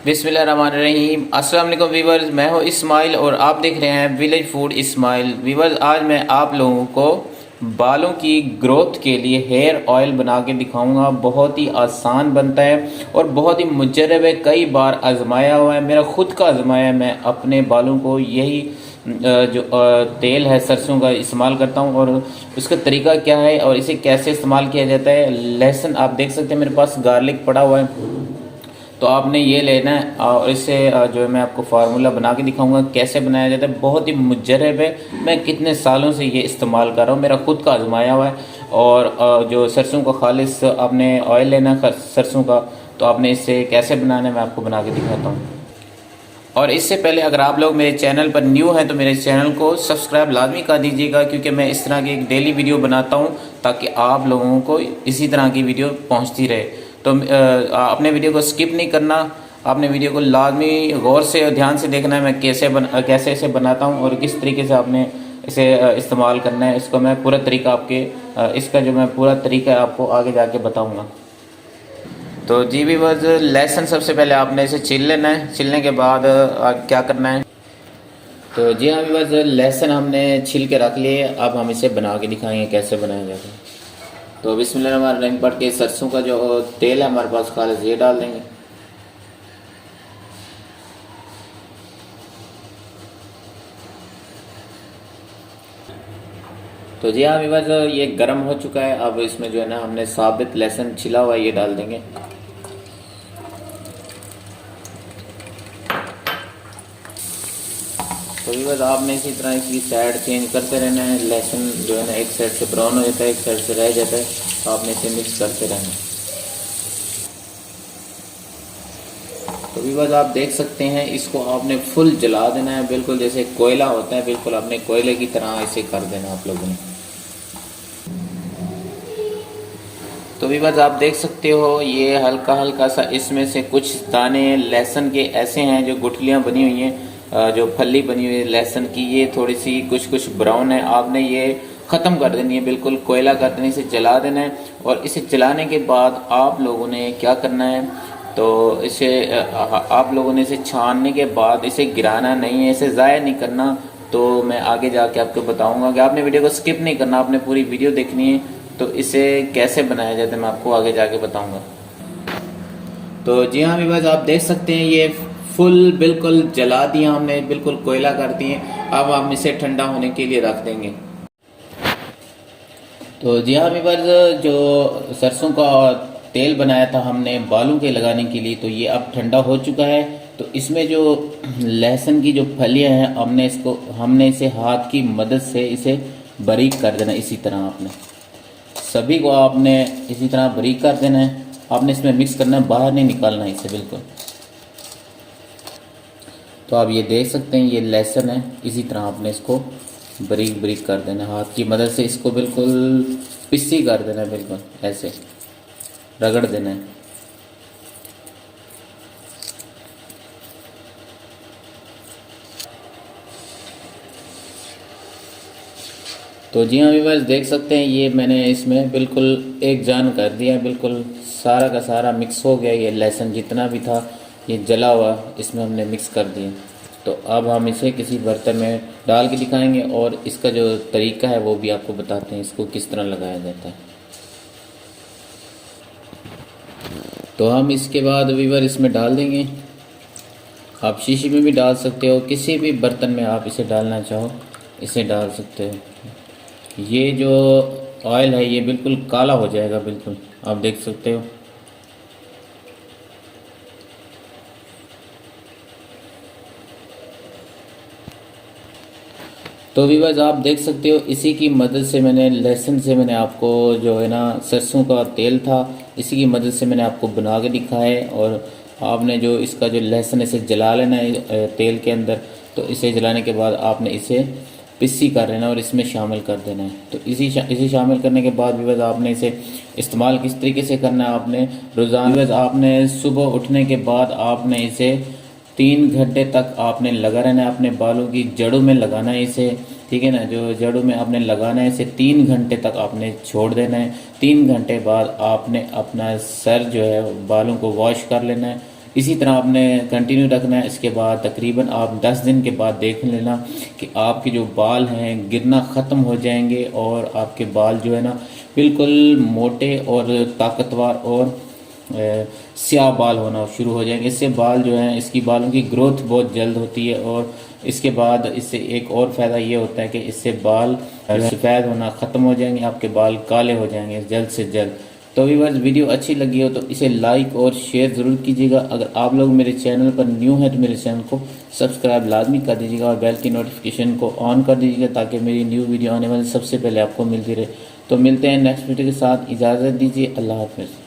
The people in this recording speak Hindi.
बिस्मिल्लाहिर्रहमानिर्रहीम। अस्सलाम वालेकुम वीवर्स, मैं हूं इस्माइल और आप देख रहे हैं विलेज फूड इस्माइल। वीवर्स, आज मैं आप लोगों को बालों की ग्रोथ के लिए हेयर ऑयल बना के दिखाऊंगा। बहुत ही आसान बनता है और बहुत ही मुजरब है, कई बार आजमाया हुआ है, मेरा खुद का आजमाया है। मैं अपने बालों को यही जो तेल है सरसों का इस्तेमाल करता हूं और उसका तरीका क्या है और इसे कैसे इस्तेमाल किया जाता है। लहसुन आप देख सकते हैं, मेरे पास गार्लिक पड़ा हुआ है, तो आपने ये लेना है और इससे जो है मैं आपको फार्मूला बना के दिखाऊंगा कैसे बनाया जाता है। बहुत ही मुजरब है, मैं कितने सालों से ये इस्तेमाल कर रहा हूँ, मेरा खुद का आजमाया हुआ है। और जो सरसों का खालिस आपने ऑयल लेना है सरसों का, तो आपने इससे कैसे बनाना है मैं आपको बना के दिखाता हूँ। और इससे पहले अगर आप लोग मेरे चैनल पर न्यू हैं तो मेरे चैनल को सब्सक्राइब लाजमी कर दीजिएगा, क्योंकि मैं इस तरह की एक डेली वीडियो बनाता हूँ ताकि आप लोगों को इसी तरह की वीडियो पहुँचती रहे। तो अपने वीडियो को स्किप नहीं करना, आपने वीडियो को लाजमी गौर से और ध्यान से देखना है मैं कैसे इसे बनाता हूँ और किस तरीके से आपने इसे इस्तेमाल करना है। इसको मैं पूरा तरीका इसका जो मैं पूरा तरीका है आपको आगे जाके बताऊँगा। तो जी व्यूअर्स, लहसुन सबसे पहले आपने इसे छील लेना है। छीलने के बाद क्या करना है, तो जी हाँ व्यूअर्स, लहसुन हमने छील के रख लिए। अब हम इसे बना के दिखाएंगे कैसे बनाया जाता है। तो बिस्मिल्लाहिर्रहमानिर्रहीम पढ़ के सरसों का जो तेल है हमारे पास खालिस, ये डाल देंगे। तो जी हाँ व्यूअर्स, ये गर्म हो चुका है। अब इसमें जो है ना हमने साबित लहसुन छिला हुआ ये डाल देंगे। तो व्यूअर्स, आपने इसी तरह इसकी साइड चेंज करते रहना है। लहसुन जो है ना एक साइड से ब्राउन हो जाता है, एक साइड से रह जाता है, तो आपने इसे मिक्स करते रहना है। तो व्यूअर्स, आप देख सकते हैं इसको आपने फुल जला देना है, बिल्कुल जैसे कोयला होता है, बिल्कुल आपने कोयले की तरह इसे कर देना आप लोगों ने। तो व्यूअर्स, आप देख सकते हो ये हल्का हल्का सा इसमें से कुछ दाने लहसुन के ऐसे हैं जो गुठलियां बनी हुई हैं, जो फली बनी हुई है लहसुन की, ये थोड़ी सी कुछ ब्राउन है। आपने ये ख़त्म कर देनी है, बिल्कुल कोयला कर देना, इसे जला देना है। और इसे जलाने के बाद आप लोगों ने क्या करना है, तो इसे आप लोगों ने इसे छानने के बाद इसे गिराना नहीं है, इसे ज़ाया नहीं करना। तो मैं आगे जाके आपको बताऊंगा कि आपने वीडियो को स्किप नहीं करना, आपने पूरी वीडियो देखनी है। तो इसे कैसे बनाया जाता है मैं आपको आगे जाके बताऊंगा। तो जी हाँ व्यूअर्स, आप देख सकते हैं ये फुल बिल्कुल जला दिया हमने, बिल्कुल कोयला कर दिए। अब हम इसे ठंडा होने के लिए रख देंगे। तो जी हाँ व्यूअर्स, जो सरसों का तेल बनाया था हमने बालों के लगाने के लिए, तो ये अब ठंडा हो चुका है। तो इसमें जो लहसुन की जो फलियां हैं हमने इसे हाथ की मदद से इसे बारीक कर देना। इसी तरह आपने सभी को आपने इसी तरह बारीक कर देना है। आपने इसमें मिक्स करना है, बाहर नहीं निकालना है इसे बिल्कुल। तो आप ये देख सकते हैं ये लहसुन है, इसी तरह आपने इसको बारीक बारीक कर देना है, हाथ की मदद से इसको बिल्कुल पिस्सी कर देना है, बिल्कुल ऐसे रगड़ देना है। तो जी हाँ व्यूअर्स, देख सकते हैं ये मैंने इसमें बिल्कुल एक जान कर दिया, बिल्कुल सारा का सारा मिक्स हो गया। ये लहसुन जितना भी था ये जला हुआ इसमें हमने मिक्स कर दिया। तो अब हम इसे किसी बर्तन में डाल के दिखाएंगे और इसका जो तरीका है वो भी आपको बताते हैं, इसको किस तरह लगाया जाता है। तो हम इसके बाद व्यूअर इसमें डाल देंगे। आप शीशी में भी डाल सकते हो, किसी भी बर्तन में आप इसे डालना चाहो इसे डाल सकते हो। ये जो ऑयल है ये बिल्कुल काला हो जाएगा, बिल्कुल आप देख सकते हो। तो व्यूअर्स, आप देख सकते हो इसी की मदद से लहसुन से मैंने आपको जो है ना सरसों का तेल था, इसी की मदद से मैंने आपको बना के दिखाया है। और आपने जो इसका जो लहसुन इसे जला लेना है तेल के अंदर। तो इसे जलाने के बाद आपने इसे पिस्सी कर लेना और इसमें शामिल कर देना है। तो इसी शामिल करने के बाद व्यूअर्स, आपने इसे इस्तेमाल किस तरीके से करना है, आपने रोज़ाना आपने सुबह उठने के बाद आपने इसे 3 घंटे तक आपने लगा रहना है, अपने बालों की जड़ों में लगाना है इसे, ठीक है ना। जो जड़ों में आपने लगाना है इसे 3 घंटे तक आपने छोड़ देना है। 3 घंटे बाद आपने अपना सर जो है बालों को वॉश कर लेना है। इसी तरह आपने कंटिन्यू रखना है। इसके बाद तकरीबन आप 10 दिन के बाद देख लेना कि आपके जो बाल हैं गिरना ख़त्म हो जाएंगे और आपके बाल जो है ना बिल्कुल मोटे और ताकतवर और स्याह बाल होना शुरू हो जाएंगे। इससे बाल जो हैं, इसकी बालों की ग्रोथ बहुत जल्द होती है और इसके बाद इससे एक और फ़ायदा ये होता है कि इससे बाल सफ़ेद होना ख़त्म हो जाएंगे, आपके बाल काले हो जाएंगे जल्द से जल्द। तो व्यूअर्स, वीडियो अच्छी लगी हो तो इसे लाइक और शेयर ज़रूर कीजिएगा। अगर आप लोग मेरे चैनल पर न्यू हैं तो मेरे चैनल को सब्सक्राइब लाजमी कर दीजिएगा और बेल की नोटिफिकेशन को ऑन कर दीजिएगा ताकि मेरी न्यू वीडियो आने वाली सबसे पहले आपको मिलती रहे। तो मिलते हैं नेक्स्ट वीडियो के साथ, इजाज़त दीजिए, अल्लाह हाफ़िज़।